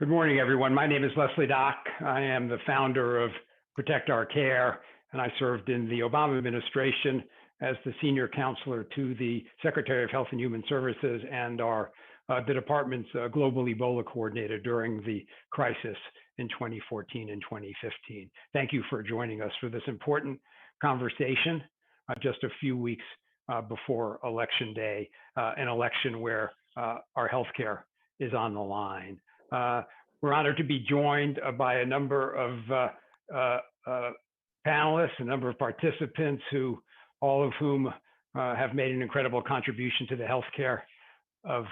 Good morning, everyone. My name is Leslie Dock. I am the founder of Protect Our Care, and I served in the Obama administration as the senior counselor to the Secretary of Health and Human Services and the department's global Ebola coordinator during the crisis in 2014 and 2015. Thank you for joining us for this important conversation just a few weeks before Election Day, an election where our healthcare is on the line. We're honored to be joined by a number of panelists, a number of participants all of whom have made an incredible contribution to the healthcare of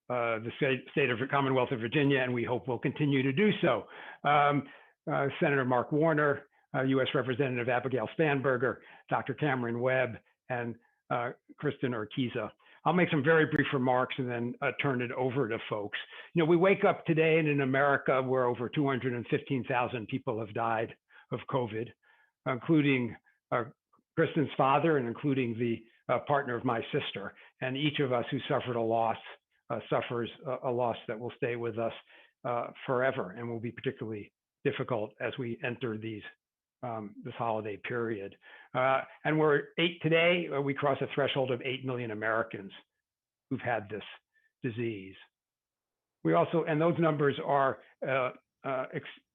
the state of the Commonwealth of Virginia, and we hope will continue to do so. Senator Mark Warner, U.S. Representative Abigail Spanberger, Dr. Cameron Webb, and Kristen Urquiza. I'll make some very brief remarks and then turn it over to folks. You know, we wake up today in America where over 215,000 people have died of COVID, including Kristen's father and including the partner of my sister. And each of us who suffered a loss suffers a loss that will stay with us forever and will be particularly difficult as we enter this holiday period. And today, we cross a threshold of 8 million Americans who've had this disease. And those numbers are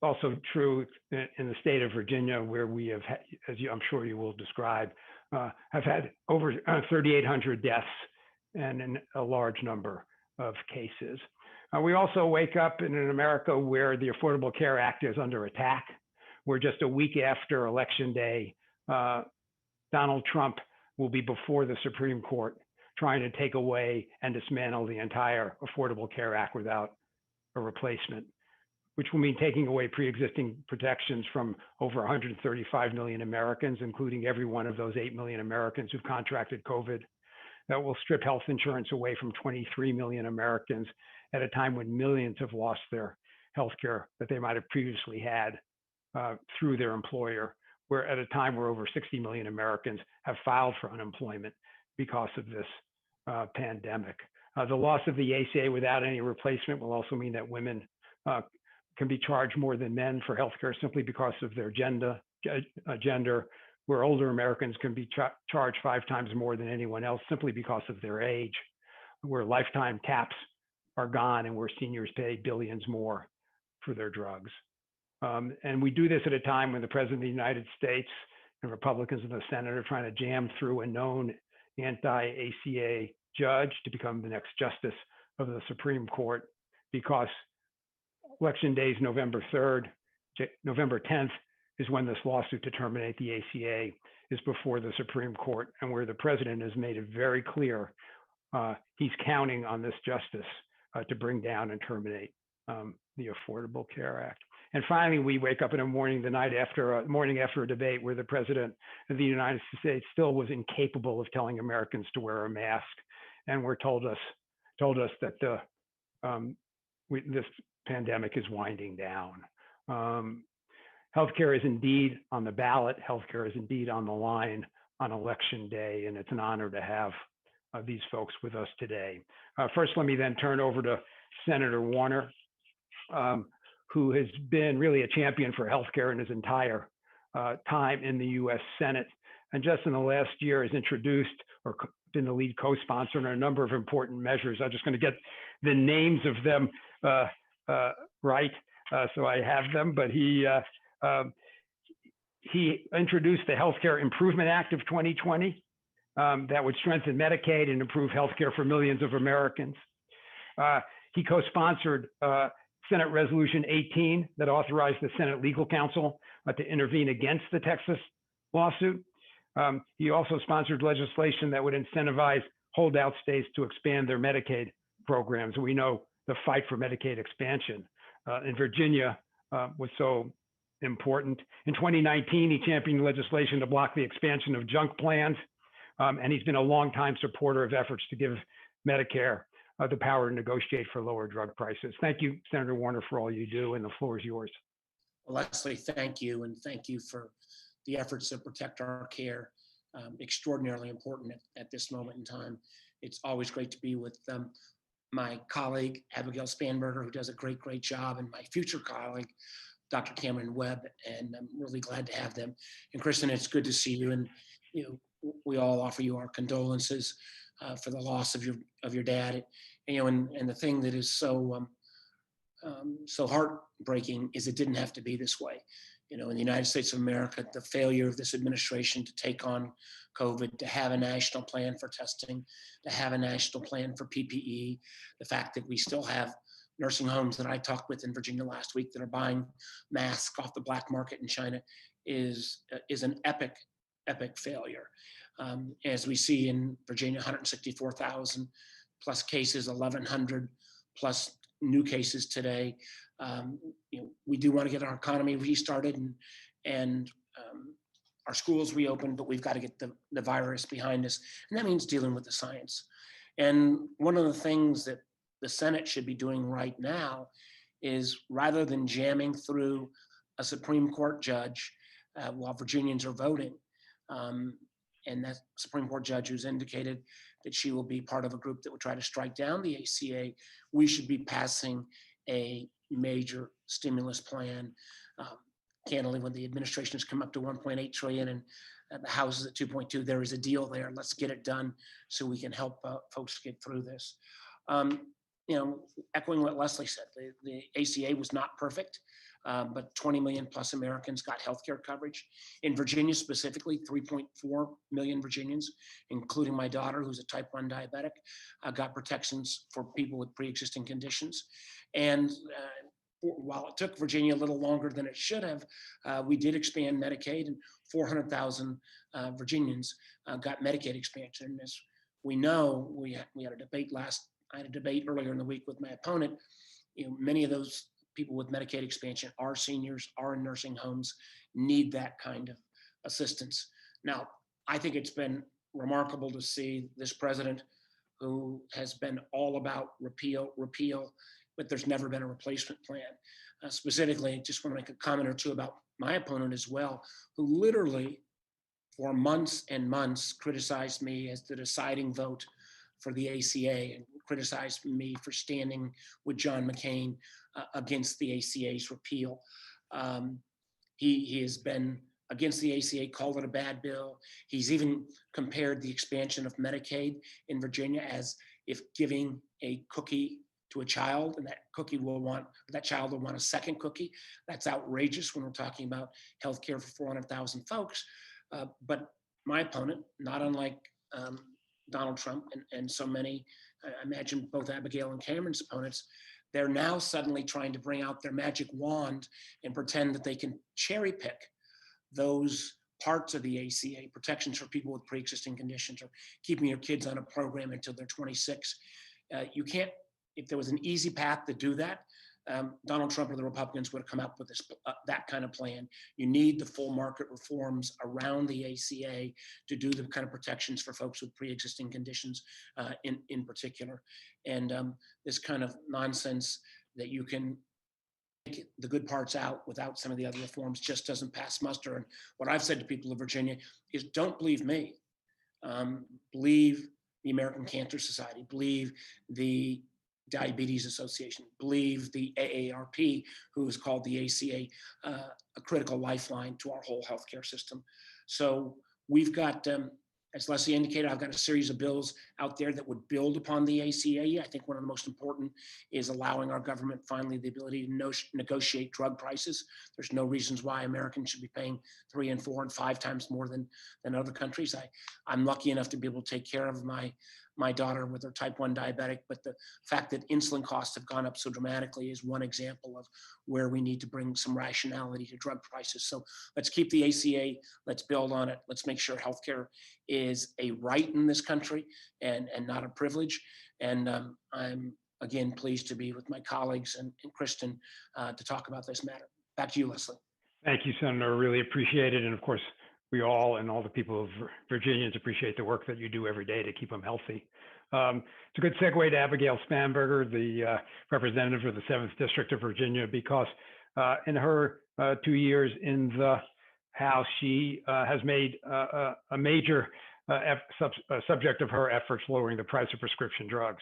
also true in the state of Virginia, where we have, I'm sure you will describe, have had over 3,800 deaths and a large number of cases. We also wake up in an America where the Affordable Care Act is under attack. We're just a week after Election Day. Donald Trump will be before the Supreme Court trying to take away and dismantle the entire Affordable Care Act without a replacement, which will mean taking away pre-existing protections from over 135 million Americans, including every one of those 8 million Americans who've contracted COVID. That will strip health insurance away from 23 million Americans at a time when millions have lost their health care that they might have previously had through their employer. We're at a time where over 60 million Americans have filed for unemployment because of this pandemic. The loss of the ACA without any replacement will also mean that women can be charged more than men for healthcare simply because of their gender, where older Americans can be charged 5 times more than anyone else simply because of their age, where lifetime caps are gone and where seniors pay billions more for their drugs. And we do this at a time when the President of the United States and Republicans in the Senate are trying to jam through a known anti-ACA judge to become the next justice of the Supreme Court, because Election Day is November 3rd. November 10th is when this lawsuit to terminate the ACA is before the Supreme Court, and where the president has made it very clear he's counting on this justice to bring down and terminate the Affordable Care Act. And finally, we wake up in the morning after a debate where the president of the United States still was incapable of telling Americans to wear a mask, and told us that this pandemic is winding down. Healthcare is indeed on the ballot. Healthcare is indeed on the line on Election Day, and it's an honor to have these folks with us today. First, let me then turn over to Senator Warner, who has been really a champion for healthcare in his entire time in the U.S. Senate, and just in the last year has introduced or been the lead co-sponsor on a number of important measures. I'm just going to get the names of them right, so I have them. But he introduced the Healthcare Improvement Act of 2020 that would strengthen Medicaid and improve healthcare for millions of Americans. He co-sponsored Senate Resolution 18 that authorized the Senate Legal Counsel to intervene against the Texas lawsuit. He also sponsored legislation that would incentivize holdout states to expand their Medicaid programs. We know the fight for Medicaid expansion in Virginia was so important. In 2019, he championed legislation to block the expansion of junk plans, and he's been a longtime supporter of efforts to give Medicare the power to negotiate for lower drug prices. Thank you, Senator Warner, for all you do, and the floor is yours. Well, Leslie, thank you, and thank you for the efforts to protect our care. Extraordinarily important at this moment in time. It's always great to be with my colleague, Abigail Spanberger, who does a great job, and my future colleague, Dr. Cameron Webb, and I'm really glad to have them. And Kristen, it's good to see you, and we all offer you our condolences for the loss of your dad. And the thing that is so heartbreaking is it didn't have to be this way. In the United States of America, the failure of this administration to take on COVID, to have a national plan for testing, to have a national plan for PPE, the fact that we still have nursing homes that I talked with in Virginia last week that are buying masks off the black market in China is an epic failure. As we see in Virginia, 164,000 plus cases, 1,100 plus new cases today. We do want to get our economy restarted and our schools reopened, but we've got to get the virus behind us. And that means dealing with the science. And one of the things that the Senate should be doing right now is, rather than jamming through a Supreme Court judge while Virginians are voting, and that Supreme Court judge who's indicated that she will be part of a group that would try to strike down the ACA, we should be passing a major stimulus plan. Candidly, when the administration has come up to 1.8 trillion and the House is at 2.2, there is a deal there. Let's get it done so we can help folks get through this. Echoing what Leslie said, the ACA was not perfect, but 20 million plus Americans got healthcare coverage. In Virginia specifically, 3.4 million Virginians, including my daughter, who's a type 1 diabetic, got protections for people with pre-existing conditions. And while it took Virginia a little longer than it should have, we did expand Medicaid, and 400,000 Virginians got Medicaid expansion. As we know, we had a debate I had a debate earlier in the week with my opponent. Many of those people with Medicaid expansion are seniors, are in nursing homes, need that kind of assistance. Now, I think it's been remarkable to see this president, who has been all about repeal, but there's never been a replacement plan. Specifically, just want to make a comment or two about my opponent as well, who literally for months and months criticized me as the deciding vote for the ACA and criticized me for standing with John McCain against the ACA's repeal. He has been against the ACA, called it a bad bill. He's even compared the expansion of Medicaid in Virginia as if giving a cookie to a child, and that child will want a second cookie. That's outrageous when we're talking about healthcare for 400,000 folks. But my opponent, not unlike Donald Trump and so many, I imagine both Abigail and Cameron's opponents, they're now suddenly trying to bring out their magic wand and pretend that they can cherry pick those parts of the ACA, protections for people with pre-existing conditions, or keeping your kids on a program until they're 26. You can't, if there was an easy path to do that, Donald Trump or the Republicans would have come up with that kind of plan. You need the full market reforms around the ACA to do the kind of protections for folks with pre-existing conditions in particular. And this kind of nonsense that you can take the good parts out without some of the other reforms just doesn't pass muster. And what I've said to people of Virginia is, don't believe me. Believe the American Cancer Society, believe the Diabetes Association, believe the AARP, who has called the ACA a critical lifeline to our whole healthcare system. So we've got, as Leslie indicated, I've got a series of bills out there that would build upon the ACA. I think one of the most important is allowing our government finally the ability to negotiate drug prices. There's no reasons why Americans should be paying 3 and 4 and 5 times more than other countries. I'm lucky enough to be able to take care of my daughter with her type 1 diabetic, but the fact that insulin costs have gone up so dramatically is one example of where we need to bring some rationality to drug prices. So let's keep the ACA, let's build on it, let's make sure healthcare is a right in this country and not a privilege. And I'm again pleased to be with my colleagues and Kristen to talk about this matter. Back to you, Leslie. Thank you, Senator. Really appreciate it. And of course, we all and all the people of Virginians appreciate the work that you do every day to keep them healthy. It's a good segue to Abigail Spanberger, the representative of the 7th District of Virginia, because in her 2 years in the House, she has made a major subject of her efforts lowering the price of prescription drugs.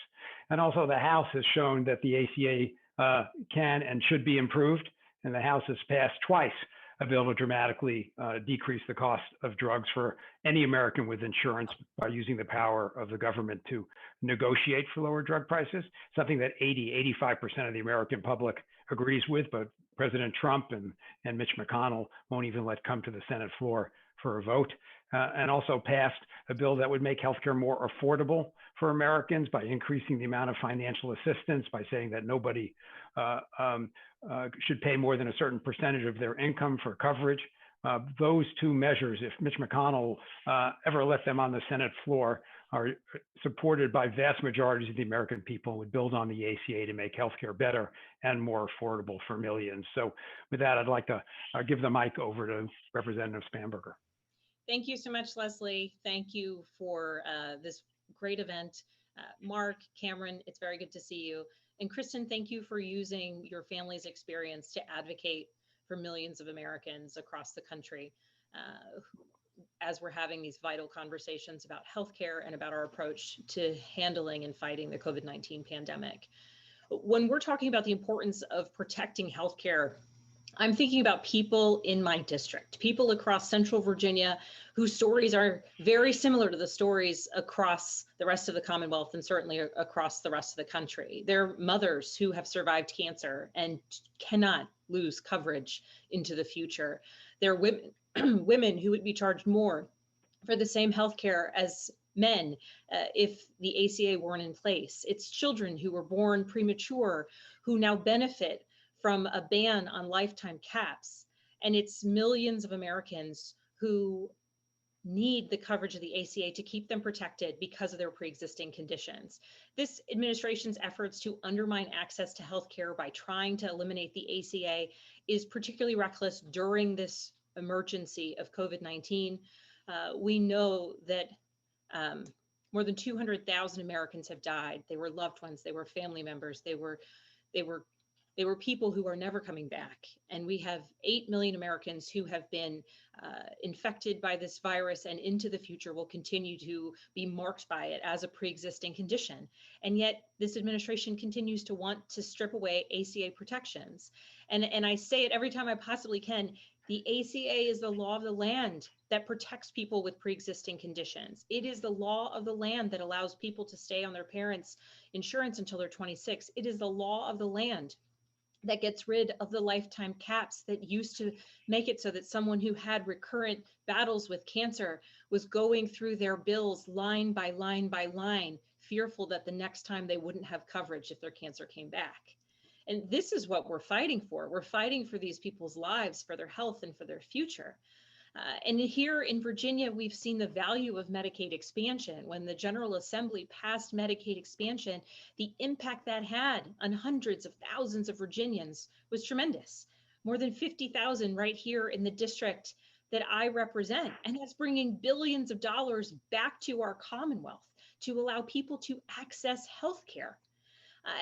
And also the House has shown that the ACA can and should be improved. And the House has passed twice a bill to dramatically decrease the cost of drugs for any American with insurance by using the power of the government to negotiate for lower drug prices, something that 85% of the American public agrees with, but President Trump and Mitch McConnell won't even let come to the Senate floor for a vote. And also passed a bill that would make healthcare more affordable for Americans by increasing the amount of financial assistance, by saying that nobody should pay more than a certain percentage of their income for coverage. Those two measures, if Mitch McConnell ever let them on the Senate floor, are supported by vast majorities of the American people, would build on the ACA to make healthcare better and more affordable for millions. So with that, I'd like to give the mic over to Representative Spanberger. Thank you so much, Leslie. Thank you for this great event. Mark, Cameron, it's very good to see you. And Kristen, thank you for using your family's experience to advocate for millions of Americans across the country as we're having these vital conversations about healthcare and about our approach to handling and fighting the COVID-19 pandemic. When we're talking about the importance of protecting healthcare, I'm thinking about people in my district, people across Central Virginia whose stories are very similar to the stories across the rest of the Commonwealth and certainly across the rest of the country. They're mothers who have survived cancer and cannot lose coverage into the future. They're women, women who would be charged more for the same healthcare as men if the ACA weren't in place. It's children who were born premature who now benefit from a ban on lifetime caps. And it's millions of Americans who need the coverage of the ACA to keep them protected because of their pre-existing conditions. This administration's efforts to undermine access to healthcare by trying to eliminate the ACA is particularly reckless during this emergency of COVID-19. We know that more than 200,000 Americans have died. They were loved ones, they were family members, they were people who are never coming back. And we have 8 million Americans who have been infected by this virus and into the future will continue to be marked by it as a pre-existing condition. And yet this administration continues to want to strip away ACA protections. And I say it every time I possibly can, the ACA is the law of the land that protects people with pre-existing conditions. It is the law of the land that allows people to stay on their parents' insurance until they're 26. It is the law of the land that gets rid of the lifetime caps that used to make it so that someone who had recurrent battles with cancer was going through their bills line by line by line, fearful that the next time they wouldn't have coverage if their cancer came back. And this is what we're fighting for. We're fighting for these people's lives, for their health and for their future. And here in Virginia, we've seen the value of Medicaid expansion. When the General Assembly passed Medicaid expansion, the impact that had on hundreds of thousands of Virginians was tremendous. More than 50,000 right here in the district that I represent. And that's bringing billions of dollars back to our Commonwealth to allow people to access healthcare.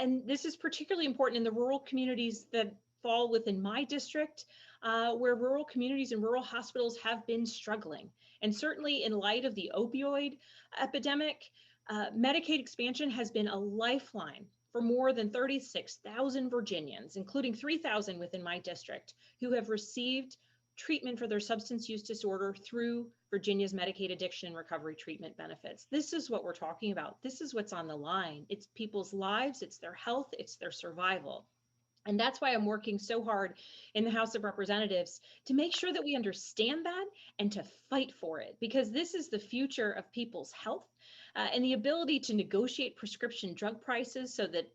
And this is particularly important in the rural communities that fall within my district, where rural communities and rural hospitals have been struggling. And certainly in light of the opioid epidemic, Medicaid expansion has been a lifeline for more than 36,000 Virginians, including 3,000 within my district, who have received treatment for their substance use disorder through Virginia's Medicaid addiction and recovery treatment benefits. This is what we're talking about. This is what's on the line. It's people's lives, it's their health, it's their survival. And that's why I'm working so hard in the House of Representatives to make sure that we understand that and to fight for it, because this is the future of people's health and the ability to negotiate prescription drug prices so that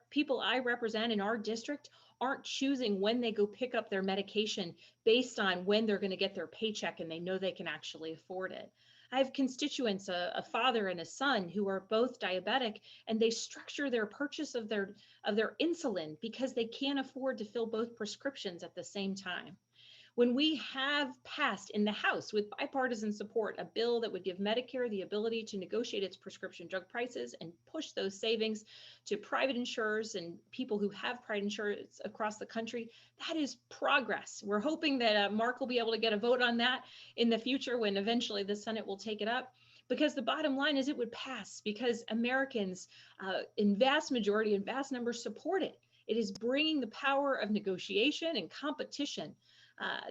people I represent in our district aren't choosing when they go pick up their medication based on when they're going to get their paycheck and they know they can actually afford it. I have constituents, a father and a son, who are both diabetic, and they structure their purchase of their insulin because they can't afford to fill both prescriptions at the same time. When we have passed in the House with bipartisan support a bill that would give Medicare the ability to negotiate its prescription drug prices and push those savings to private insurers and people who have private insurance across the country, that is progress. We're hoping that Mark will be able to get a vote on that in the future when eventually the Senate will take it up. because the bottom line is it would pass because Americans in vast majority and vast numbers support it. It is bringing the power of negotiation and competition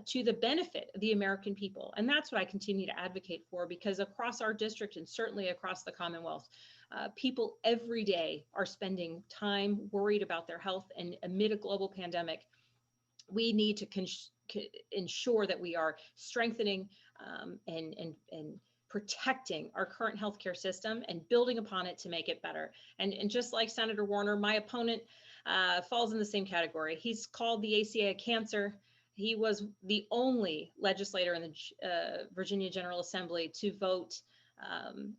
to the benefit of the American people. And that's what I continue to advocate for, because across our district and certainly across the Commonwealth, people every day are spending time worried about their health. And amid a global pandemic, we need to ensure that we are strengthening and protecting our current healthcare system and building upon it to make it better. And just like Senator Warner, my opponent falls in the same category. He's called the ACA a cancer. He was the only legislator in the Virginia General Assembly to vote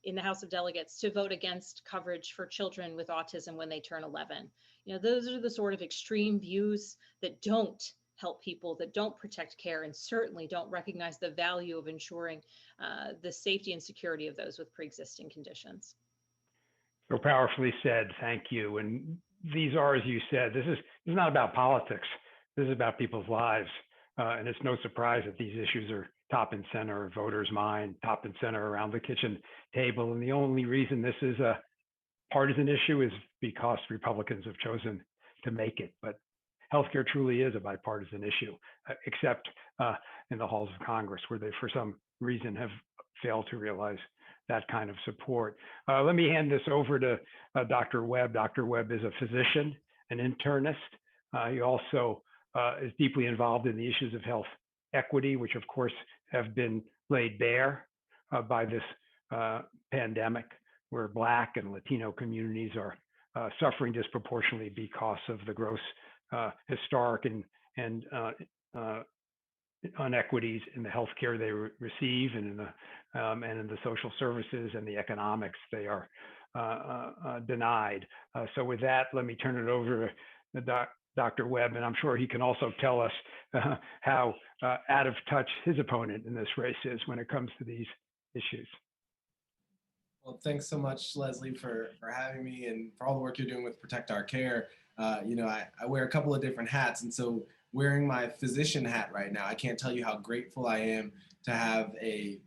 in the House of Delegates to vote against coverage for children with autism when they turn 11. You know, those are the sort of extreme views that don't help people, that don't protect care, and certainly don't recognize the value of ensuring the safety and security of those with pre-existing conditions. So powerfully said. Thank you. And these are, as you said, this is not about politics. This is about people's lives. And it's no surprise that these issues are top and center of voters' mind, top and center around the kitchen table. And the only reason this is a partisan issue is because Republicans have chosen to make it. But healthcare truly is a bipartisan issue, except in the halls of Congress, where they, for some reason, have failed to realize that kind of support. Let me hand this over to Dr. Webb. Dr. Webb is a physician, an internist. He also is deeply involved in the issues of health equity, which of course have been laid bare by this pandemic, where Black and Latino communities are suffering disproportionately because of the gross historic and inequities in the healthcare they receive, and in the social services and the economics they are denied. So with that, let me turn it over to Dr. Webb, and I'm sure he can also tell us how out of touch his opponent in this race is when it comes to these issues. Well, thanks so much, Leslie, for having me and for all the work you're doing with Protect Our Care. You know, I wear a couple of different hats, and so wearing my physician hat right now, I can't tell you how grateful I am to have a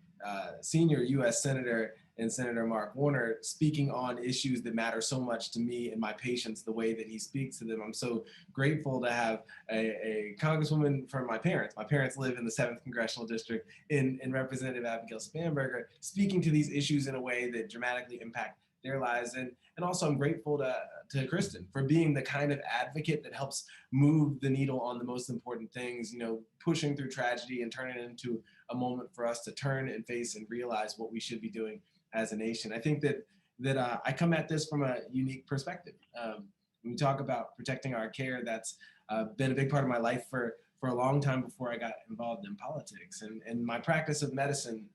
senior U.S. Senator and Senator Mark Warner speaking on issues that matter so much to me and my patients, the way that he speaks to them. I'm so grateful to have a congresswoman from my parents. My parents live in the 7th Congressional District in Representative Abigail Spanberger, speaking to these issues in a way that dramatically impact their lives. And also I'm grateful to Kristen for being the kind of advocate that helps move the needle on the most important things, you know, pushing through tragedy and turning it into a moment for us to turn and face and realize what we should be doing as a nation. I think that I come at this from a unique perspective. When we talk about protecting our care, that's been a big part of my life for a long time before I got involved in politics. And my practice of medicine,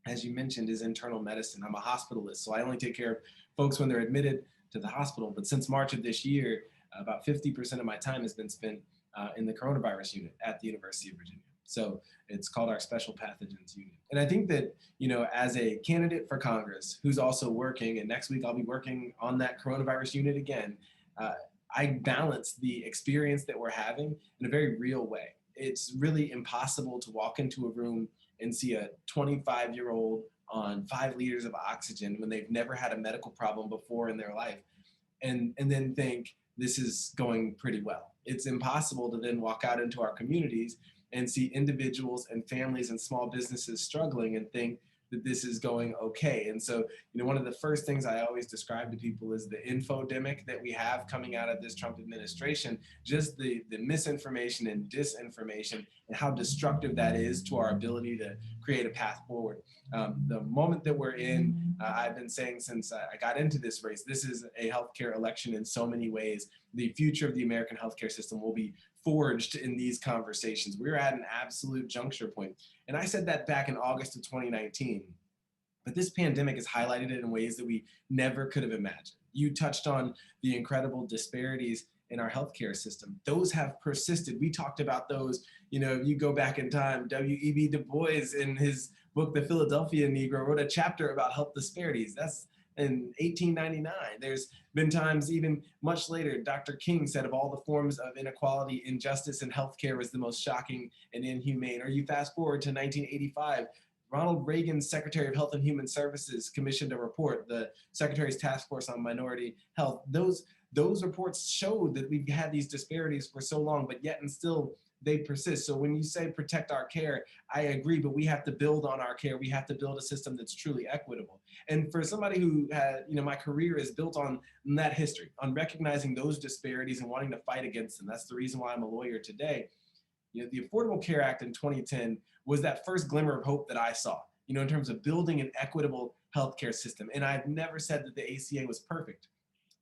as you mentioned, is internal medicine. I'm a hospitalist, so I only take care of folks when they're admitted to the hospital. But since March of this year, about 50% of my time has been spent in the coronavirus unit at the University of Virginia. So it's called our Special Pathogens Unit. And I think that, you know, as a candidate for Congress who's also working, and next week I'll be working on that coronavirus unit again, I balance the experience that we're having in a very real way. It's really impossible to walk into a room and see a 25-year-old on 5 liters of oxygen when they've never had a medical problem before in their life, and then think this is going pretty well. It's impossible to then walk out into our communities and see individuals and families and small businesses struggling and think that this is going okay. And so, you know, one of the first things I always describe to people is the infodemic that we have coming out of this Trump administration, just the misinformation and disinformation and how destructive that is to our ability to create a path forward. The moment that we're in, I've been saying since I got into this race, this is a healthcare election in so many ways. The future of the American healthcare system will be forged in these conversations. We're at an absolute juncture point. And I said that back in August of 2019, but this pandemic has highlighted it in ways that we never could have imagined. You touched on the incredible disparities in our healthcare system. Those have persisted. We talked about those, you know, if you go back in time, W.E.B. Du Bois in his book, The Philadelphia Negro, wrote a chapter about health disparities. That's in 1899. There's been times even much later, Dr. King said of all the forms of inequality, injustice in healthcare was the most shocking and inhumane. Or you fast forward to 1985, Ronald Reagan's Secretary of Health and Human Services commissioned a report, the Secretary's Task Force on Minority Health. Those reports showed that we've had these disparities for so long, but yet and still they persist. So when you say protect our care, I agree, but we have to build on our care. We have to build a system that's truly equitable. And for somebody who had, my career is built on that history, on recognizing those disparities and wanting to fight against them. That's the reason why I'm a lawyer today. The Affordable Care Act in 2010 was that first glimmer of hope that I saw, in terms of building an equitable healthcare system. And I've never said that the ACA was perfect.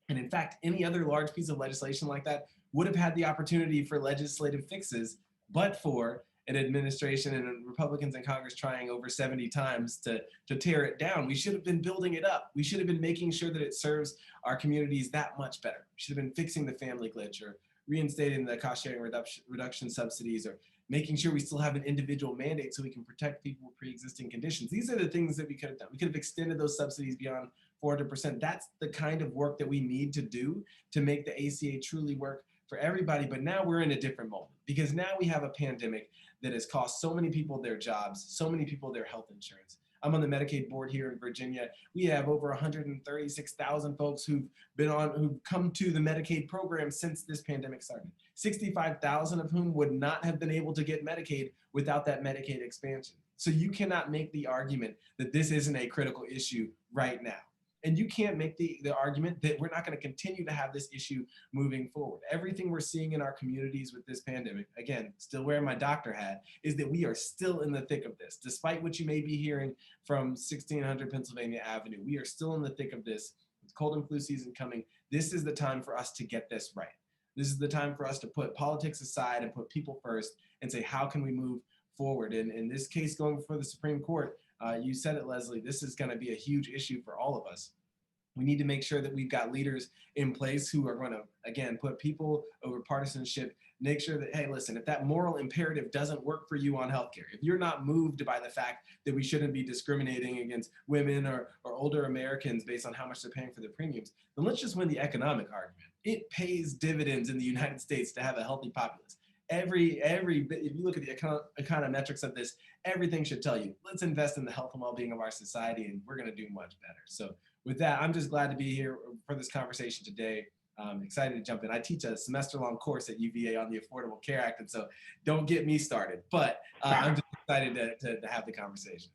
And in fact, any other large piece of legislation like that would have had the opportunity for legislative fixes, but for an administration and Republicans in Congress trying over 70 times to tear it down. We should have been building it up. We should have been making sure that it serves our communities that much better. We should have been fixing the family glitch, or reinstating the cost sharing reduction subsidies, or making sure we still have an individual mandate so we can protect people with pre-existing conditions. These are the things that we could have done. We could have extended those subsidies beyond 400%. That's the kind of work that we need to do to make the ACA truly work for everybody. But now we're in a different moment, because now we have a pandemic that has cost so many people their jobs, so many people their health insurance. I'm on the Medicaid board here in Virginia. We have over 136,000 folks who've come to the Medicaid program since this pandemic started. 65,000 of whom would not have been able to get Medicaid without that Medicaid expansion. So you cannot make the argument that this isn't a critical issue right now. And you can't make the argument that we're not going to continue to have this issue moving forward. Everything we're seeing in our communities with this pandemic, again, still wearing my doctor hat, is that we are still in the thick of this. Despite what you may be hearing from 1600 Pennsylvania Avenue, we are still in the thick of this. With cold and flu season coming, this is the time for us to get this right. This is the time for us to put politics aside and put people first and say, how can we move forward? And in this case, going before the Supreme Court, you said it, Leslie, this is going to be a huge issue for all of us. We need to make sure that we've got leaders in place who are going to, again, put people over partisanship, make sure that, hey, listen, if that moral imperative doesn't work for you on healthcare, if you're not moved by the fact that we shouldn't be discriminating against women or older Americans based on how much they're paying for their premiums, then let's just win the economic argument. It pays dividends in the United States to have a healthy populace. If you look at the econometrics of this, everything should tell you, let's invest in the health and well-being of our society, and we're going to do much better. So with that, I'm just glad to be here for this conversation today. I'm excited to jump in. I teach a semester-long course at UVA on the Affordable Care Act, and so don't get me started, but I'm just excited to have the conversation.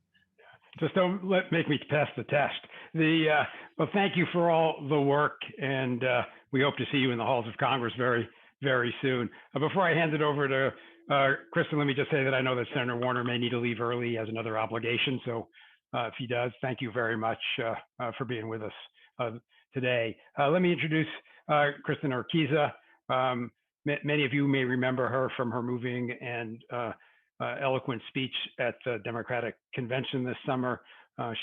Just don't make me pass the test. Well, thank you for all the work, and we hope to see you in the halls of Congress very, very soon. Before I hand it over to Kristen, let me just say that I know that Senator Warner may need to leave early as another obligation. So if he does, thank you very much for being with us today. Let me introduce Kristen Urquiza. Many of you may remember her from her moving and eloquent speech at the Democratic Convention this summer.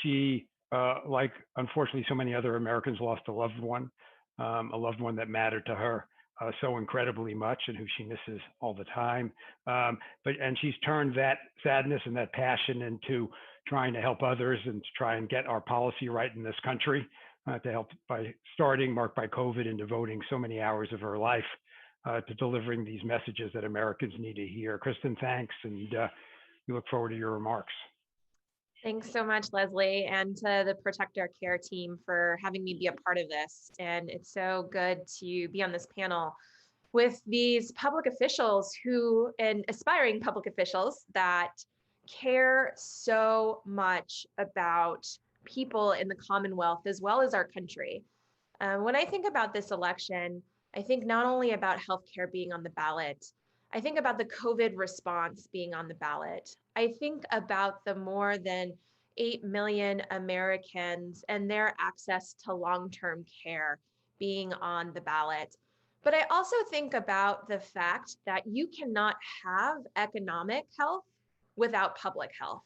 She, like unfortunately so many other Americans, lost a loved one that mattered to her so incredibly much, and who she misses all the time. And she's turned that sadness and that passion into trying to help others and to try and get our policy right in this country, to help by starting, marked by COVID, and devoting so many hours of her life to delivering these messages that Americans need to hear. Kristen, thanks, and we look forward to your remarks. Thanks so much, Leslie, and to the Protect Our Care team for having me be a part of this. And it's so good to be on this panel with these public officials and aspiring public officials that care so much about people in the Commonwealth as well as our country. When I think about this election, I think not only about healthcare being on the ballot, I think about the COVID response being on the ballot. I think about the more than 8 million Americans and their access to long-term care being on the ballot. But I also think about the fact that you cannot have economic health without public health.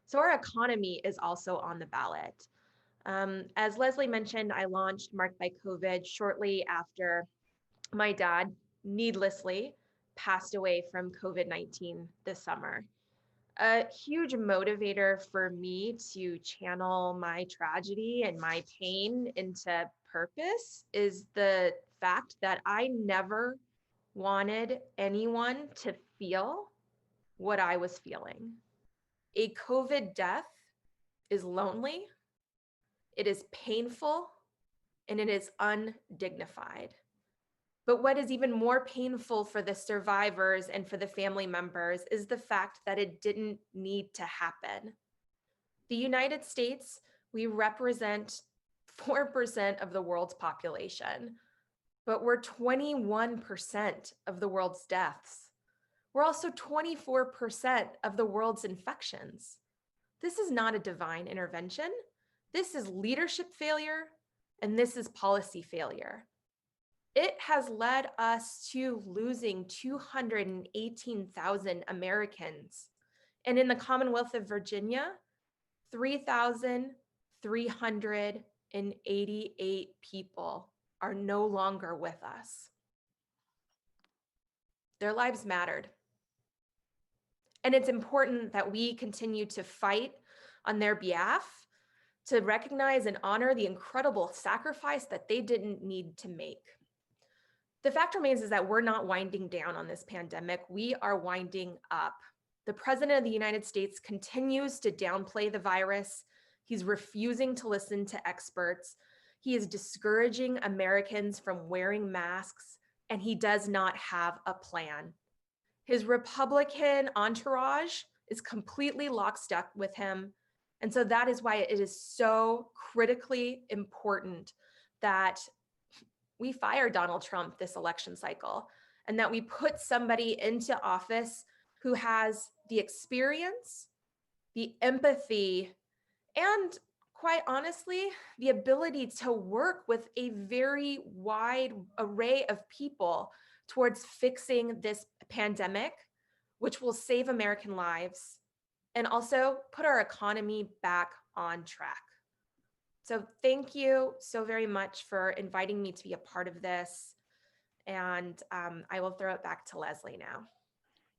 So our economy is also on the ballot. As Leslie mentioned, I launched Marked by COVID shortly after my dad needlessly passed away from COVID-19 this summer. A huge motivator for me to channel my tragedy and my pain into purpose is the fact that I never wanted anyone to feel what I was feeling. A COVID death is lonely, it is painful, and it is undignified. But what is even more painful for the survivors and for the family members is the fact that it didn't need to happen. The United States, we represent 4% of the world's population, but we're 21% of the world's deaths. We're also 24% of the world's infections. This is not a divine intervention. This is leadership failure, and this is policy failure. It has led us to losing 218,000 Americans. And in the Commonwealth of Virginia, 3,388 people are no longer with us. Their lives mattered. And it's important that we continue to fight on their behalf, to recognize and honor the incredible sacrifice that they didn't need to make. The fact remains is that we're not winding down on this pandemic. We are winding up. The President of the United States continues to downplay the virus. He's refusing to listen to experts. He is discouraging Americans from wearing masks, and he does not have a plan. His Republican entourage is completely lockstep with him. And so that is why it is so critically important that we fire Donald Trump this election cycle and that we put somebody into office who has the experience, the empathy, and quite honestly, the ability to work with a very wide array of people towards fixing this pandemic, which will save American lives and also put our economy back on track. So thank you so very much for inviting me to be a part of this. And I will throw it back to Leslie now.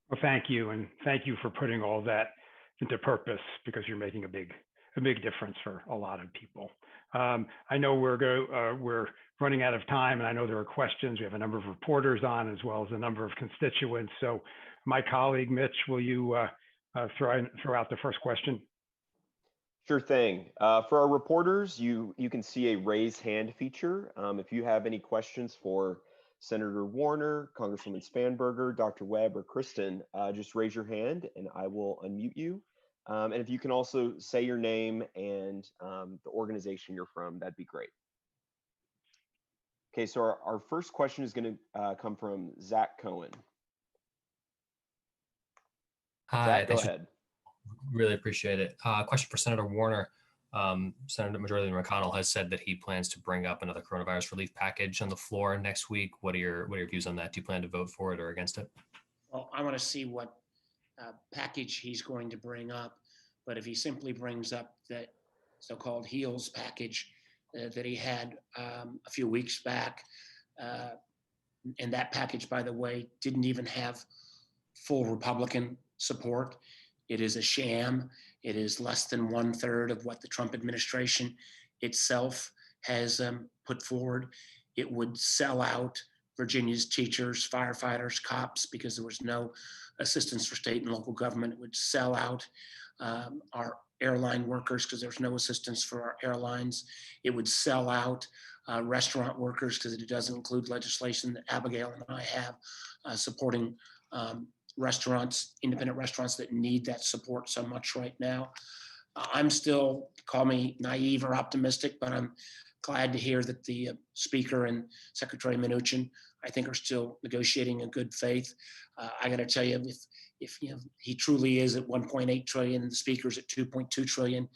Well, thank you. And thank you for putting all that into purpose, because you're making a big difference for a lot of people. I know we're running out of time, and I know there are questions. We have a number of reporters on, as well as a number of constituents. So my colleague, Mitch, will you throw out the first question? Sure thing. For our reporters, you can see a raise hand feature. If you have any questions for Senator Warner, Congresswoman Spanberger, Dr. Webb, or Kristen, just raise your hand and I will unmute you. And if you can also say your name and the organization you're from, that'd be great. Okay, so our first question is going to come from Zach Cohen. Hi, Zach, go ahead. Really appreciate it. Question for Senator Warner. Senator Majority Leader McConnell has said that he plans to bring up another coronavirus relief package on the floor next week. What are your views on that? Do you plan to vote for it or against it? Well, I want to see what package he's going to bring up. But if he simply brings up that so-called HEALS package that he had a few weeks back, and that package, by the way, didn't even have full Republican support. It is a sham. It is less than 1/3 of what the Trump administration itself has put forward. It would sell out Virginia's teachers, firefighters, cops, because there was no assistance for state and local government. It would sell out our airline workers because there's no assistance for our airlines. It would sell out restaurant workers because it doesn't include legislation that Abigail and I have supporting restaurants, independent restaurants that need that support so much right now. I'm still, call me naive or optimistic, but I'm glad to hear that the Speaker and Secretary Mnuchin, I think, are still negotiating in good faith. I got to tell you, if he truly is at 1.8 trillion, and the Speaker's at 2.2 trillion,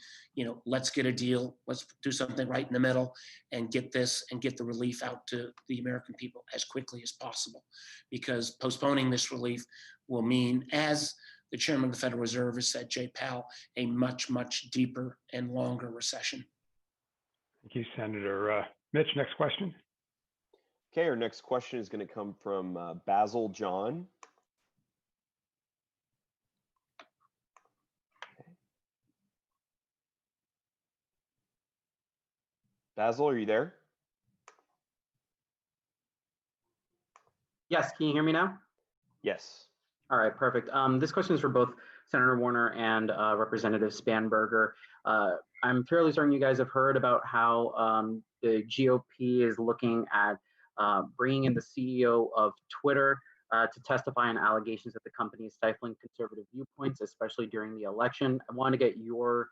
let's get a deal. Let's do something right in the middle and get this and get the relief out to the American people as quickly as possible. Because postponing this relief will mean, as the Chairman of the Federal Reserve has said, Jay Powell, a much, much deeper and longer recession. Thank you, Senator. Mitch, next question. Okay, our next question is going to come from Basil John. Okay. Basil, are you there? Yes, can you hear me now? Yes. All right, perfect. This question is for both Senator Warner and Representative Spanberger. I'm fairly certain you guys have heard about how the GOP is looking at bringing in the CEO of Twitter to testify on allegations that the company is stifling conservative viewpoints, especially during the election. I want to get your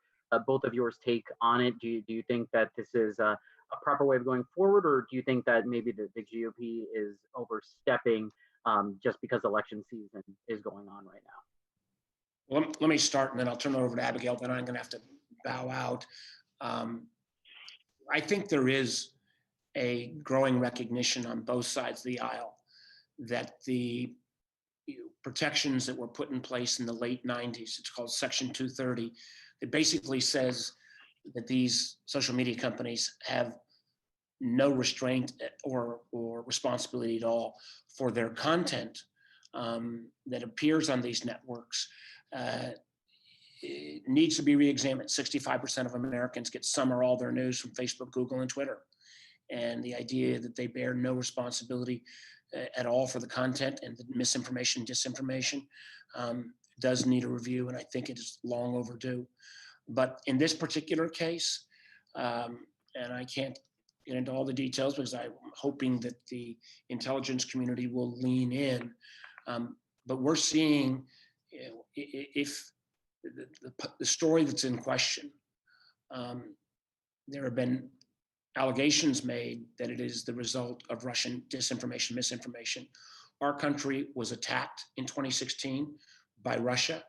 both of yours take on it. Do you think that this is a proper way of going forward, or do you think that maybe the GOP is overstepping just because election season is going on right now? Well, let me start, and then I'll turn it over to Abigail, then I'm going to have to bow out. I think there is a growing recognition on both sides of the aisle that the protections that were put in place in the late 90s, it's called Section 230, it basically says that these social media companies have no restraint or responsibility at all for their content that appears on these networks. It needs to be re-examined. 65% of Americans get some or all their news from Facebook, Google, and Twitter. And the idea that they bear no responsibility at all for the content and the misinformation, disinformation does need a review, and I think it is long overdue. But in this particular case, and I can't get into all the details because I'm hoping that the intelligence community will lean in, but we're seeing, you know, if the story that's in question, there have been allegations made that it is the result of Russian disinformation, misinformation. Our country was attacked in 2016 by Russia,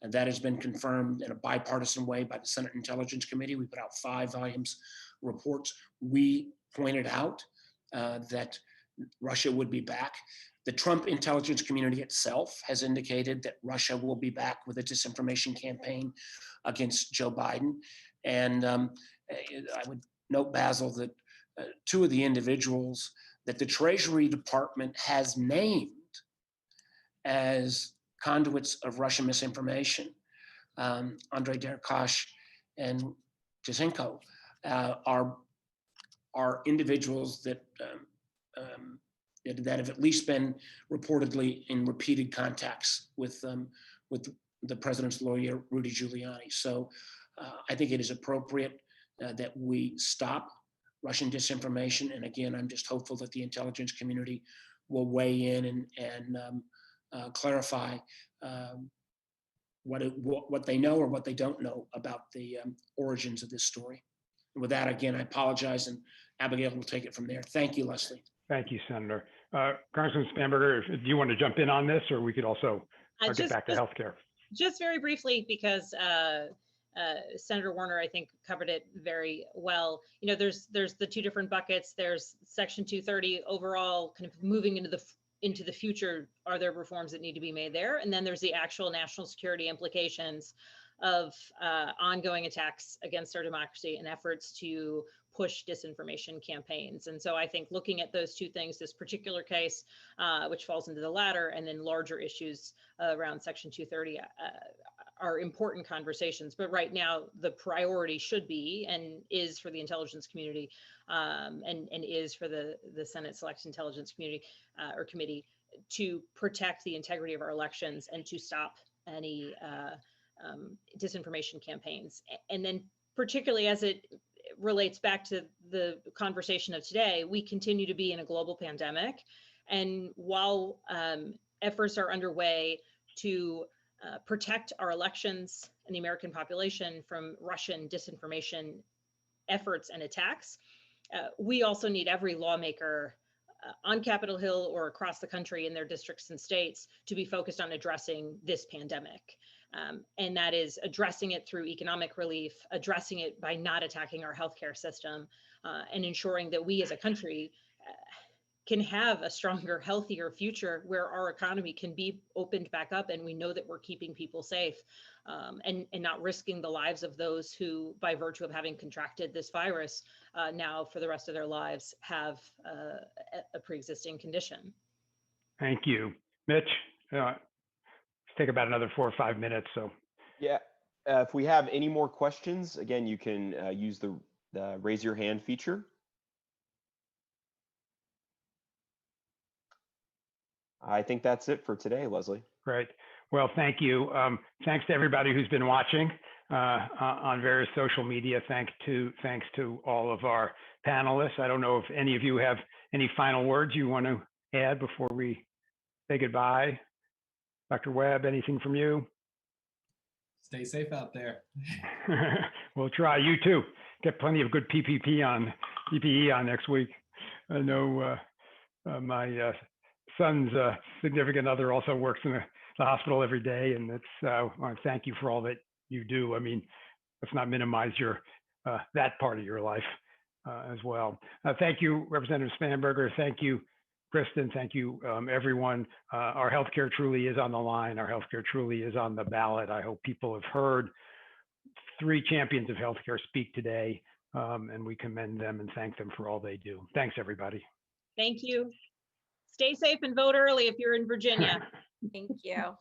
and that has been confirmed in a bipartisan way by the Senate Intelligence Committee. We put out 5 volumes reports. We pointed out that Russia would be back. The Trump intelligence community itself has indicated that Russia will be back with a disinformation campaign against Joe Biden. And I would note, Basil, that 2 of the individuals that the Treasury Department has named as conduits of Russian misinformation, Andrei Derkach and Jasenko, are individuals that that have at least been reportedly in repeated contacts with the president's lawyer, Rudy Giuliani. So I think it is appropriate that we stop Russian disinformation. And again, I'm just hopeful that the intelligence community will weigh in and clarify what they know or what they don't know about the origins of this story. And with that, again, I apologize, and Abigail will take it from there. Thank you, Leslie. Thank you, Senator. Congressman Spanberger, do you want to jump in on this, or we could also get back to healthcare? Just very briefly, because Senator Warner, I think, covered it very well. You know, there's the 2 different buckets. There's Section 230 overall, kind of moving into the future. Are there reforms that need to be made there? And then there's the actual national security implications of ongoing attacks against our democracy and efforts to push disinformation campaigns. And so I think looking at those 2 things, this particular case, which falls into the latter, and then larger issues around Section 230 are important conversations. But right now, the priority should be and is for the intelligence community and is for the Senate Select Intelligence Community or Committee to protect the integrity of our elections and to stop any disinformation campaigns. And then particularly as it relates back to the conversation of today, we continue to be in a global pandemic. And while efforts are underway to protect our elections and the American population from Russian disinformation efforts and attacks, we also need every lawmaker on Capitol Hill or across the country in their districts and states to be focused on addressing this pandemic. And that is addressing it through economic relief, addressing it by not attacking our healthcare system, and ensuring that we as a country can have a stronger, healthier future where our economy can be opened back up and we know that we're keeping people safe and not risking the lives of those who, by virtue of having contracted this virus, now for the rest of their lives have a pre-existing condition. Thank you. Mitch? Take about another 4 or 5 minutes. So yeah, if we have any more questions, again, you can use the raise your hand feature. I think that's it for today, Leslie. Great. Well, thank you. Thanks to everybody who's been watching on various social media. Thanks to all of our panelists. I don't know if any of you have any final words you want to add before we say goodbye. Dr. Webb, anything from you? Stay safe out there. We'll try. You too. Get plenty of good PPE on next week. I know my son's significant other also works in the hospital every day, and it's I want to thank you for all that you do. I mean, let's not minimize your that part of your life as well. Thank you, Representative Spanberger. Thank you, Kristen. Thank you, everyone. Our healthcare truly is on the line. Our healthcare truly is on the ballot. I hope people have heard 3 champions of healthcare speak today, and we commend them and thank them for all they do. Thanks, everybody. Thank you. Stay safe and vote early if you're in Virginia. Thank you.